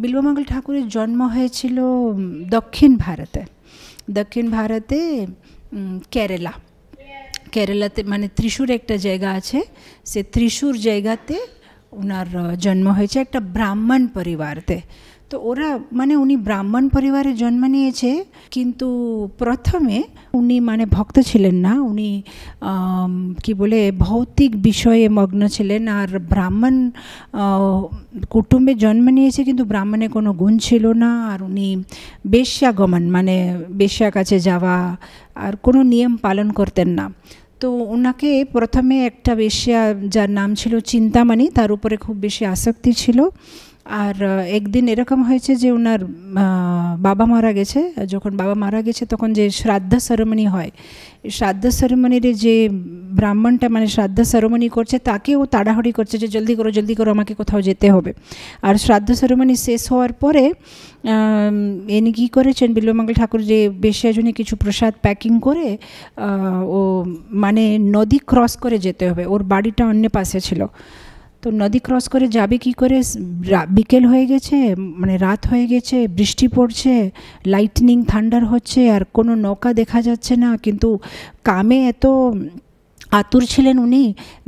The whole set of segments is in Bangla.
বিল্বমঙ্গল ঠাকুরের জন্ম হয়েছিল দক্ষিণ ভারতে কেরালাতে, মানে ত্রিশূর একটা জায়গা আছে, সে ত্রিশূর জায়গাতে ওনার জন্ম হয়েছে একটা ব্রাহ্মণ পরিবারতে। তো ওরা মানে উনি ব্রাহ্মণ পরিবারে জন্ম নিয়েছে, কিন্তু প্রথমে উনি মানে ভক্ত ছিলেন না, উনি কি বলে ভৌতিক বিষয়ে মগ্ন ছিলেন। আর ব্রাহ্মণ কুটুম্বে জন্ম নিয়েছে, কিন্তু ব্রাহ্মণে কোনো গুণ ছিল না। আর উনি বেশ্যাগমন মানে বেশ্যার কাছে যাওয়া আর কোনো নিয়ম পালন করতেন না। তো ওনাকে প্রথমে একটা বেশ্যা যার নাম ছিল চিন্তামণি, তার উপরে খুব বেশি আসক্তি ছিল। আর একদিন এরকম হয়েছে যে ওনার বাবা মারা গেছে। যখন বাবা মারা গেছে তখন যে শ্রাদ্ধ সেরেমনি হয়, শ্রাদ্ধ সেরেমনির যে ব্রাহ্মণটা মানে শ্রাদ্ধ সেরেমনি করছে তাকেও তাড়াহুড়ি করছে যে জলদি করো আমাকে কোথাও যেতে হবে। আর শ্রাদ্ধ সেরেমনি শেষ হওয়ার পরে ইনি কী করেছেন, বিল্বমঙ্গল ঠাকুর যে বেশ্যাজনে কিছু প্রসাদ প্যাকিং করে ও মানে নদী ক্রস করে যেতে হবে, ওর বাড়িটা অন্য পাশে ছিল। তো নদী ক্রস করে যাবে কি করে, বিকেল হয়ে গেছে মানে রাত হয়ে গেছে, বৃষ্টি পড়ছে, লাইটনিং থান্ডার হচ্ছে, আর কোনো নৌকা দেখা যাচ্ছে না। কিন্তু কামে এত আতুর ছিলেন উনি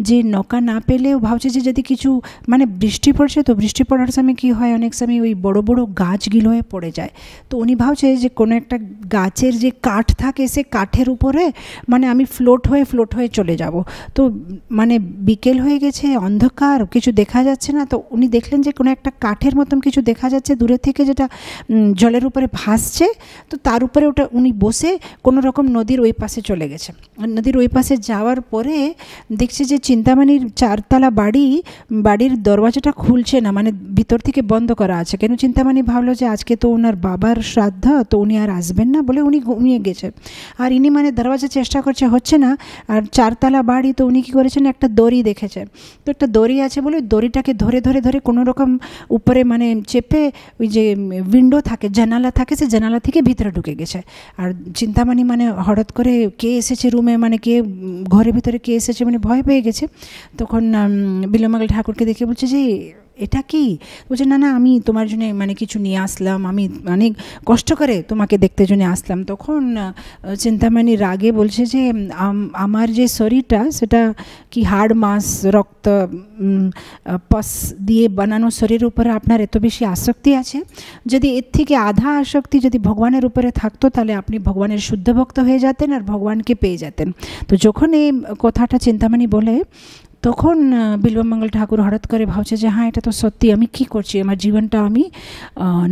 যে নৌকা না পেলেও ভাবছে যে যদি কিছু মানে বৃষ্টি পড়ছে, তো বৃষ্টি পড়ার সময় কী হয় অনেক সময় ওই বড় বড় গাছগুলো হয়ে পড়ে যায়। তো উনি ভাবছে যে কোনো একটা গাছের যে কাঠ থাকে সে কাঠের উপরে মানে আমি ফ্লোট হয়ে চলে যাব। তো মানে বিকেল হয়ে গেছে, অন্ধকার, কিছু দেখা যাচ্ছে না। তো উনি দেখলেন যে কোনো একটা কাঠের মতন কিছু দেখা যাচ্ছে দূরে থেকে, যেটা জলের উপরে ভাসছে। তো তার উপরে ওটা উনি বসে কোনো রকম নদীর ওই পাশে চলে গেছে। নদীর ওই পাশে যাওয়ার পরে দেখছে যে চিন্তামণির 4 তলা বাড়ির দরওয়াজাটা খুলছে না, মানে ভিতর থেকে বন্ধ করা আছে। কেন চিন্তামণি ভাবলো যে আজকে তো ওনার বাবার শ্রাদ্ধ, তো উনি আর আসবেন না বলে উনি ঘুমিয়ে গেছে। আর ইনি মানে দরওয়াজা চেষ্টা করছে, হচ্ছে না। আর 4 তলা বাড়ি, তো উনি কী করেছেন একটা দড়ি দেখেছে, তো একটা দড়ি আছে বলে দড়িটাকে ধরে কোনো রকম উপরে মানে চেপে ওই যে উইন্ডো থাকে, জানালা থাকে, সে জানালা থেকে ভিতরে ঢুকে গেছে। আর চিন্তামণি মানে হঠাৎ করে কে এসেছে রুমে, মানে কে ঘরের ভিতরে কে এসেছে মানে ভয় পেয়ে গেছে। তখন বিল্বমঙ্গল ঠাকুরকে দেখে বলছে যে এটা কি? বলছে না আমি তোমার জন্য মানে কিছু নিয়ে আসলাম, আমি অনেক কষ্ট করে তোমাকে দেখতে জন্য আসলাম। তখন চিন্তামণি রাগে বলছে যে আমার যে শরীরটা সেটা কি হাড় মাস রক্ত পস দিয়ে বানানো শরীরের উপরে আপনার এত বেশি আসক্তি আছে? যদি এর থেকে আধা আসক্তি যদি ভগবানের উপরে থাকতো তাহলে আপনি ভগবানের শুদ্ধ ভক্ত হয়ে যেতেন আর ভগবানকে পেয়ে যেতেন। তো যখন এই কথাটা চিন্তামণি বলে তখন বিল্বমঙ্গল ঠাকুর হঠাৎ করে ভাবছে যে হ্যাঁ এটা তো সত্যি, আমি কী করছি, আমার জীবনটা আমি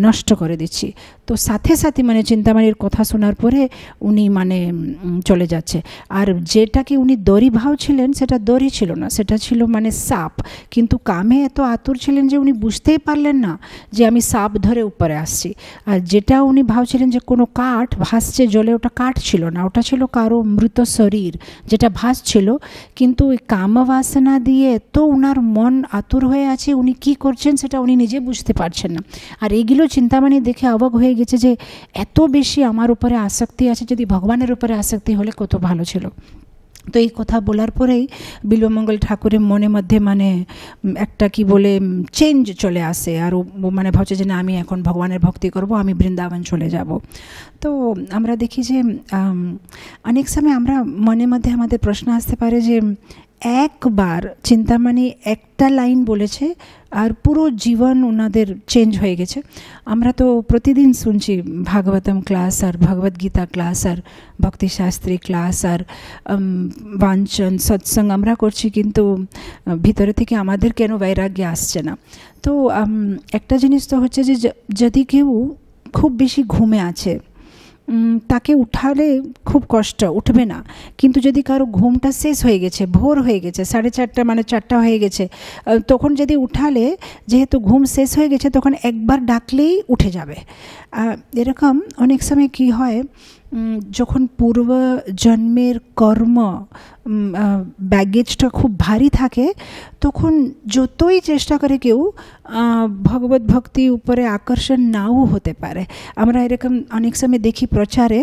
নষ্ট করে দিচ্ছি। তো সাথে মানে চিন্তামণির কথা শোনার পরে উনি মানে চলে যাচ্ছে। আর যেটাকে উনি দড়ি ভাবছিলেন সেটা দড়ি ছিল না, সেটা ছিল মানে সাপ। কিন্তু কামে এত আতুর ছিলেন যে উনি বুঝতেই পারলেন না যে আমি সাপ ধরে উপরে আসছি। আর যেটা উনি ভাবছিলেন যে কোনো কাঠ ভাসছে জলে, ওটা কাঠ ছিল না, ওটা ছিল কারো মৃত শরীর যেটা ভাসছিল। কিন্তু ওই কামবাসনা দিয়ে এত উনার মন আতুর হয়ে আছে, উনি কি করছেন সেটা উনি নিজে বুঝতে পারছেন না। আর এইগুলো চিন্তামণি দেখে অবাক হয়ে গেছে যে এত বেশি আমার উপরে আসক্তি আছে, যদি ভগবানের উপরে আসক্তি হলে কত ভালো ছিল। তো এই কথা বলার পরেই বিল্বমঙ্গল ঠাকুরের মনের মধ্যে মানে একটা কি বলে চেঞ্জ চলে আসে। আর ও মানে ভাবছে যে না আমি এখন ভগবানের ভক্তি করব, আমি বৃন্দাবন চলে যাব। তো আমরা দেখি যে অনেক সময় আমরা মনের মধ্যে আমাদের প্রশ্ন আসতে পারে যে একবার চিন্তামণি একটা লাইন বলেছে আর পুরো জীবন ওনাদের চেঞ্জ হয়ে গেছে। আমরা তো প্রতিদিন শুনছি ভাগবতম ক্লাস আর ভগবদ্গীতা ক্লাস আর ভক্তিশাস্ত্রী ক্লাস আর বাঞ্চন সৎসঙ্গ আমরা করছি, কিন্তু ভিতরে থেকে আমাদের কেন বৈরাগ্য আসছে না? তো একটা জিনিস তো হচ্ছে যে যদি কেউ খুব বেশি ঘুমে আছে তাকে উঠালে খুব কষ্ট, উঠবে না। কিন্তু যদি কারো ঘুমটা শেষ হয়ে গেছে, ভোর হয়ে গেছে, 4:30 মানে 4টা হয়ে গেছে, তখন যদি উঠালে যেহেতু ঘুম শেষ হয়ে গেছে তখন একবার ডাকলেই উঠে যাবে। এরকম অনেক সময় কি হয়, যখন পূর্ব জন্মের কর্ম ব্যাগেজটা খুব ভারী থাকে তখন যতই চেষ্টা করে কেউ ভগবত ভক্তি উপরে আকর্ষণ নাও হতে পারে। আমরা এরকম অনেক সময় দেখি প্রচারে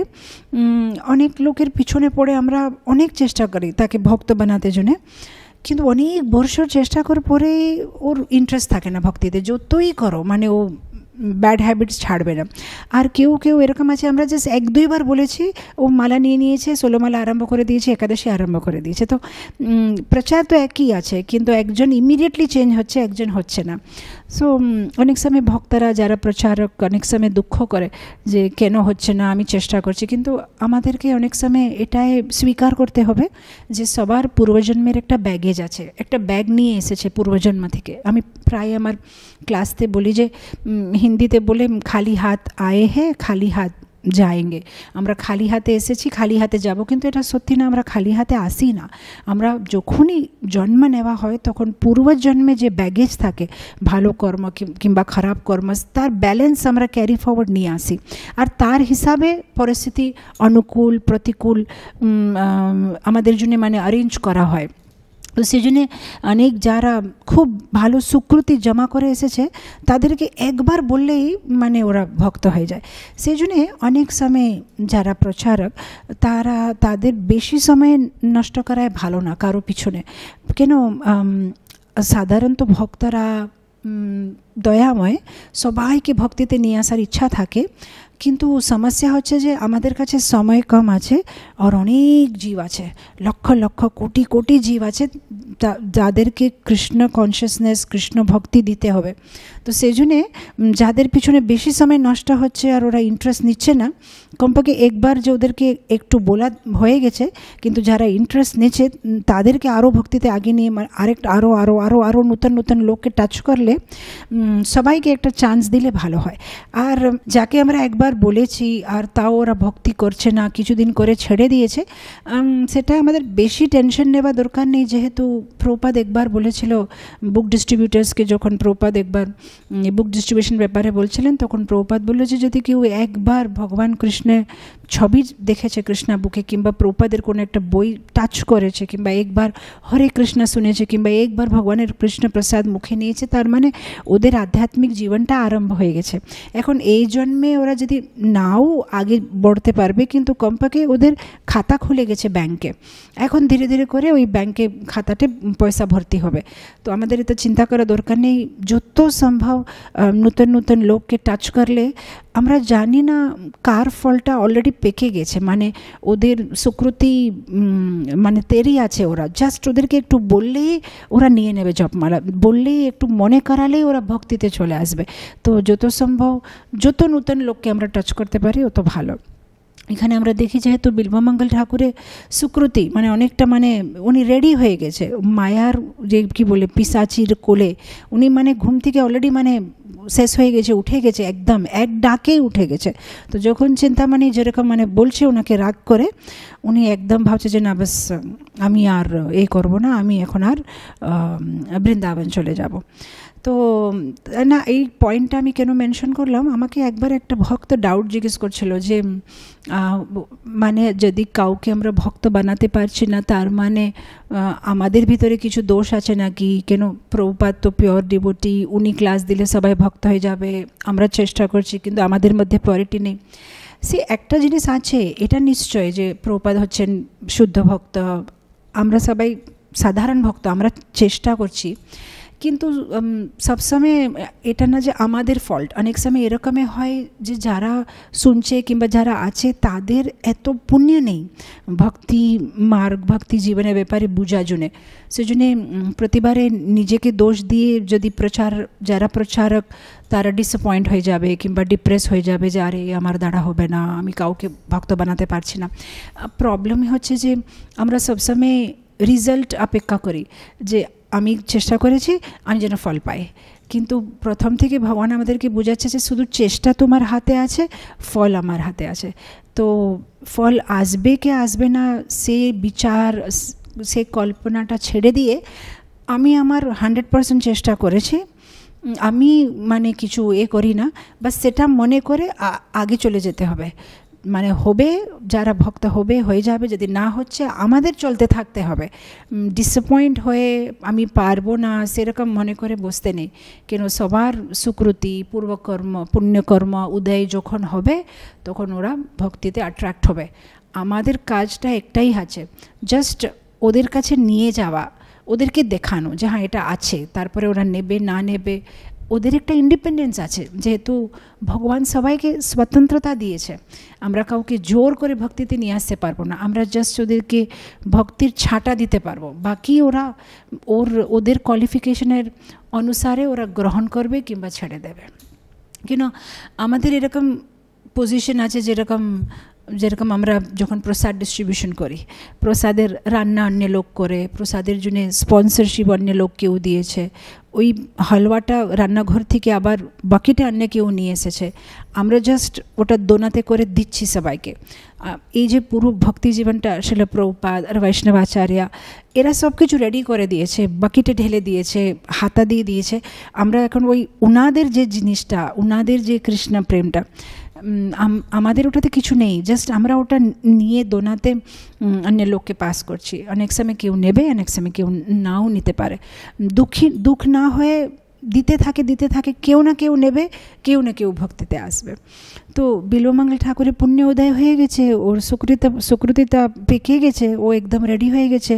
অনেক লোকের পিছনে পড়ে আমরা অনেক চেষ্টা করি তাকে ভক্ত বানাতে জন্য, কিন্তু অনেক বছর চেষ্টা করার পরে ওর ইন্টারেস্ট থাকে না ভক্তিতে। যতই করো মানে ও ব্যাড হ্যাবিটস ছাড়বে না। আর কেউ কেউ এরকম আছে, আমরা জাস্ট 1-2 বার বলেছি, ও মালা নিয়ে নিয়েছে, 16 মালা আরম্ভ করে দিয়েছে, একাদশী আরম্ভ করে দিয়েছে। তো প্রচার তো একই আছে, কিন্তু একজন ইমিডিয়েটলি চেঞ্জ হচ্ছে, একজন হচ্ছে না। সো অনেক সময় ভক্তরা যারা প্রচারক অনেক সময় দুঃখ করে যে কেন হচ্ছে না, আমি চেষ্টা করছি, কিন্তু আমাদেরকে অনেক সময় এটাই স্বীকার করতে হবে যে সবার পূর্বজন্মের একটা ব্যাগেজ আছে, একটা ব্যাগ নিয়ে এসেছে পূর্বজন্ম থেকে। আমি প্রায় আমার ক্লাসতে বলি যে হিন্দিতে বলে খালি হাত আয়ে হে খালি হাত যায়েঙ্গে, আমরা খালি হাতে এসেছি, খালি হাতে যাব, কিন্তু এটা সত্যি না, আমরা খালি হাতে আসি না। আমরা যখনই জন্ম নেওয়া হয় তখন পূর্বজন্মে যে ব্যাগেজ থাকে, ভালো কর্ম কিংবা খারাপ কর্ম, তার ব্যালেন্স আমরা ক্যারি ফরওয়ার্ড নিয়ে আসি, আর তার হিসাবে পরিস্থিতি অনুকূল প্রতিকূল আমাদের জন্য মানে অ্যারেঞ্জ করা হয়। তো সেই জন্যে অনেক যারা খুব ভালো সুকৃতি জমা করে এসেছে তাদেরকে একবার বললেই মানে ওরা ভক্ত হয়ে যায়। সেই জন্যে অনেক সময় যারা প্রচারক তারা তাদের বেশি সময় নষ্ট করায় ভালো না কারো পিছনে। কেন সাধারণত ভক্তরা দয়াময়, সবাইকে ভক্তিতে নিয়ে আসার ইচ্ছা থাকে, কিন্তু সমস্যা হচ্ছে যে আমাদের কাছে সময় কম আছে আর অনেক জীব আছে, লক্ষ লক্ষ কোটি কোটি জীব আছে যাদেরকে কৃষ্ণ কনসিয়াসনেস কৃষ্ণ ভক্তি দিতে হবে। তো সেই জন্যে যাদের পিছনে বেশি সময় নষ্ট হচ্ছে আর ওরা ইন্টারেস্ট নিচ্ছে না, কমপক্ষে একবার যে ওদেরকে একটু বলা হয়ে গেছে, কিন্তু যারা ইন্টারেস্ট নিচ্ছে তাদেরকে আরও ভক্তিতে আগে নিয়ে আরেকটা আরও আরও আরও আরও নতুন নতুন লোককে টাচ করলে সবাইকে একটা চান্স দিলে ভালো হয়। আর যাকে আমরা একবার বলেছি আর তাও ওরা ভক্তি করছে না, কিছুদিন করে ছেড়ে দিয়েছে, সেটা আমাদের বেশি টেনশন নেওয়া দরকার নেই। যেহেতু প্রভুপাদ একবার বলেছিল বুক ডিস্ট্রিবিউটার্সকে, যখন প্রভুপাদ একবার বুক ডিস্ট্রিবিউশন ব্যাপারে বলছিলেন, তখন প্রভুপাদ বললো যে যদি কেউ একবার ভগবান কৃষ্ণের ছবি দেখেছে কৃষ্ণা বুকে, কিংবা প্রভুপাদের কোনো একটা বই টাচ করেছে, কিংবা একবার হরে কৃষ্ণ শুনেছে, কিংবা একবার ভগবানের কৃষ্ণ প্রসাদ মুখে নিয়েছে, তার মানে ওদের আধ্যাত্মিক জীবনটা আরম্ভ হয়ে গেছে। এখন এই জন্মে ওরা যদি নাও আগে बढ़ते পারবে, কিন্তু কমপক্ষে ওদের খাতা খুলে গেছে ব্যাংকে, এখন ধীরে ধীরে করে ওই ব্যাংকে খাতাতে পয়সা ভর্তি হবে। তো আমাদের এটা চিন্তা করা দরকার নেই, যত সম্ভব নতুন নতুন লোককে টাচ করলে আমরা জানি না কার ফলটা অলরেডি পেকে গেছে, মানে ওদের সুকৃতি মানে তেরি আছে, ওরা জাস্ট ওদেরকে একটু বললেই ওরা নিয়ে নেবে জপমালা, বললেই একটু মনে করালেই ওরা ভক্তিতে চলে আসবে। তো যত সম্ভব যত নতুন লোককে আমরা টাচ করতে পারি অত ভালো। এখানে আমরা দেখি যেহেতু বিল্বমঙ্গল ঠাকুরের সুকৃতি মানে অনেকটা মানে উনি রেডি হয়ে গেছে মায়ার যে কি বলে পিসাচির কোলে, উনি মানে ঘুম থেকে অলরেডি মানে শেষ হয়ে গেছে, উঠে গেছে, একদম এক ডাকেই উঠে গেছে। তো যখন চিন্তামণি যেরকম মানে বলছে ওনাকে রাগ করে, উনি একদম ভাবছে যে না বাস আমি আর এই করবো না, আমি এখন আর বৃন্দাবন চলে যাব। তো না এই পয়েন্টটা আমি কেন মেনশন করলাম, আমাকে একবার একটা ভক্ত ডাউট জিজ্ঞেস করছিল যে মানে যদি কাউকে আমরা ভক্ত বানাতে পারছি না তার মানে আমাদের ভিতরে কিছু দোষ আছে নাকি, কেন প্রভুপাদ তো পিওর ডিভোটি, উনি ক্লাস দিলে সবাই ভক্ত হয়ে যাবে, আমরা চেষ্টা করছি কিন্তু আমাদের মধ্যে পিওরিটি নেই। সে একটা জিনিস আছে, এটা নিশ্চয় যে প্রভুপাদ হচ্ছেন শুদ্ধ ভক্ত, আমরা সবাই সাধারণ ভক্ত, আমরা চেষ্টা করছি, কিন্তু সবসময় এটা না যে আমাদের ফল্ট। অনেক সময় এরকমই হয় যে যারা শুনছে কিংবা যারা আছে তাদের এত পুণ্য নেই ভক্তি মার্গ ভক্তি জীবনের ব্যাপারে বুঝা জন্যে, সেজন্যে প্রতিবারে নিজেকে দোষ দিয়ে যদি যারা প্রচারক তারা ডিসঅ্যাপয়েন্ট হয়ে যাবে কিংবা ডিপ্রেস হয়ে যাবে যে আরে আমার দ্বারা হবে না, আমি কাউকে ভক্ত বানাতে পারছি না। প্রবলেমই হচ্ছে যে আমরা সবসময় রিজাল্ট অপেক্ষা করি যে আমি চেষ্টা করেছি আমি যেন ফল পাই, কিন্তু প্রথম থেকে ভগবান আমাদেরকে বোঝাচ্ছে যে শুধু চেষ্টা তোমার হাতে আছে, ফল আমার হাতে আছে। তো ফল আসবে কি আসবে না সে বিচার সে কল্পনাটা ছেড়ে দিয়ে আমি আমার 100% চেষ্টা করেছি, আমি মানে কিছু করি না, বাস সেটা মনে করে আগে চলে যেতে হবে। মানে হবে, যারা ভক্ত হবে হয়ে যাবে, যদি না হচ্ছে আমাদের চলতে থাকতে হবে। ডিসঅ্যাপয়েন্ট হয়ে আমি পারবো না সেরকম মনে করে বসতে নেই, কেন সবার সুকৃতি পূর্বকর্ম পুণ্যকর্ম উদয় যখন হবে তখন ওরা ভক্তিতে অ্যাট্রাক্ট হবে। আমাদের কাজটা একটাই আছে, জাস্ট ওদের কাছে নিয়ে যাওয়া, ওদেরকে দেখানো যে হ্যাঁ এটা আছে, তারপরে ওরা নেবে না নেবে ওদের একটা ইন্ডিপেন্ডেন্স আছে, যেহেতু ভগবান সবাইকে স্বতন্ত্রতা দিয়েছে। আমরা কাউকে জোর করে ভক্তিতে নিয়ে আসতে পারবো না, আমরা জাস্ট ওদেরকে ভক্তির ছাঁটা দিতে পারবো, বাকি ওরা ওদের কোয়ালিফিকেশনের অনুসারে ওরা গ্রহণ করবে কিংবা ছেড়ে দেবে। কেন আমাদের এরকম পজিশন আছে, যেরকম আমরা যখন প্রসাদ ডিস্ট্রিবিউশন করি, প্রসাদের রান্না অন্য লোক করে, প্রসাদের জন্য স্পন্সরশিপ অন্য লোক কেউ দিয়েছে, ওই হালুয়াটা রান্নাঘর থেকে আবার বাকিটা অন্য কেউ নিয়ে এসেছে, আমরা জাস্ট ওটা দোনাতে করে দিচ্ছি সবাইকে। এই যে পুরো ভক্তি জীবনটা শিল প্রভুপাদ আর বৈষ্ণবাচার্য এরা সব কিছু রেডি করে দিয়েছে, বাকিটে ঢেলে দিয়েছে, হাতা দিয়ে দিয়েছে। আমরা এখন ওই ওনাদের যে জিনিসটা, ওনাদের যে কৃষ্ণ প্রেমটা, আমাদের ওটাতে কিছু নেই, জাস্ট আমরা ওটা নিয়ে দোনাতে অন্য লোককে পাস করছি। অনেক সময় কেউ নেবে, অনেক সময় কেউ নাও নিতে পারে। দুঃখ না হয়ে দিতে থাকে, কেউ না কেউ নেবে, কেউ না কেউ ভক্তিতে আসবে। তো বিল্বমঙ্গল ঠাকুরের পুণ্য উদয় হয়ে গেছে, ওর সুকৃতিটা পেকে গেছে, ও একদম রেডি হয়ে গেছে।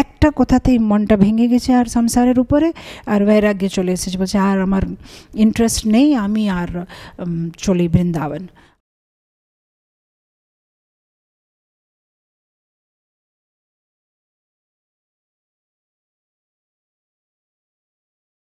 একটা কথাতেই মনটা ভেঙে গেছে আর সংসারের উপরে, আর বৈরাগ্য চলে এসেছে, বলছে আর আমার ইন্টারেস্ট নেই, আমি আর চলি বৃন্দাবন।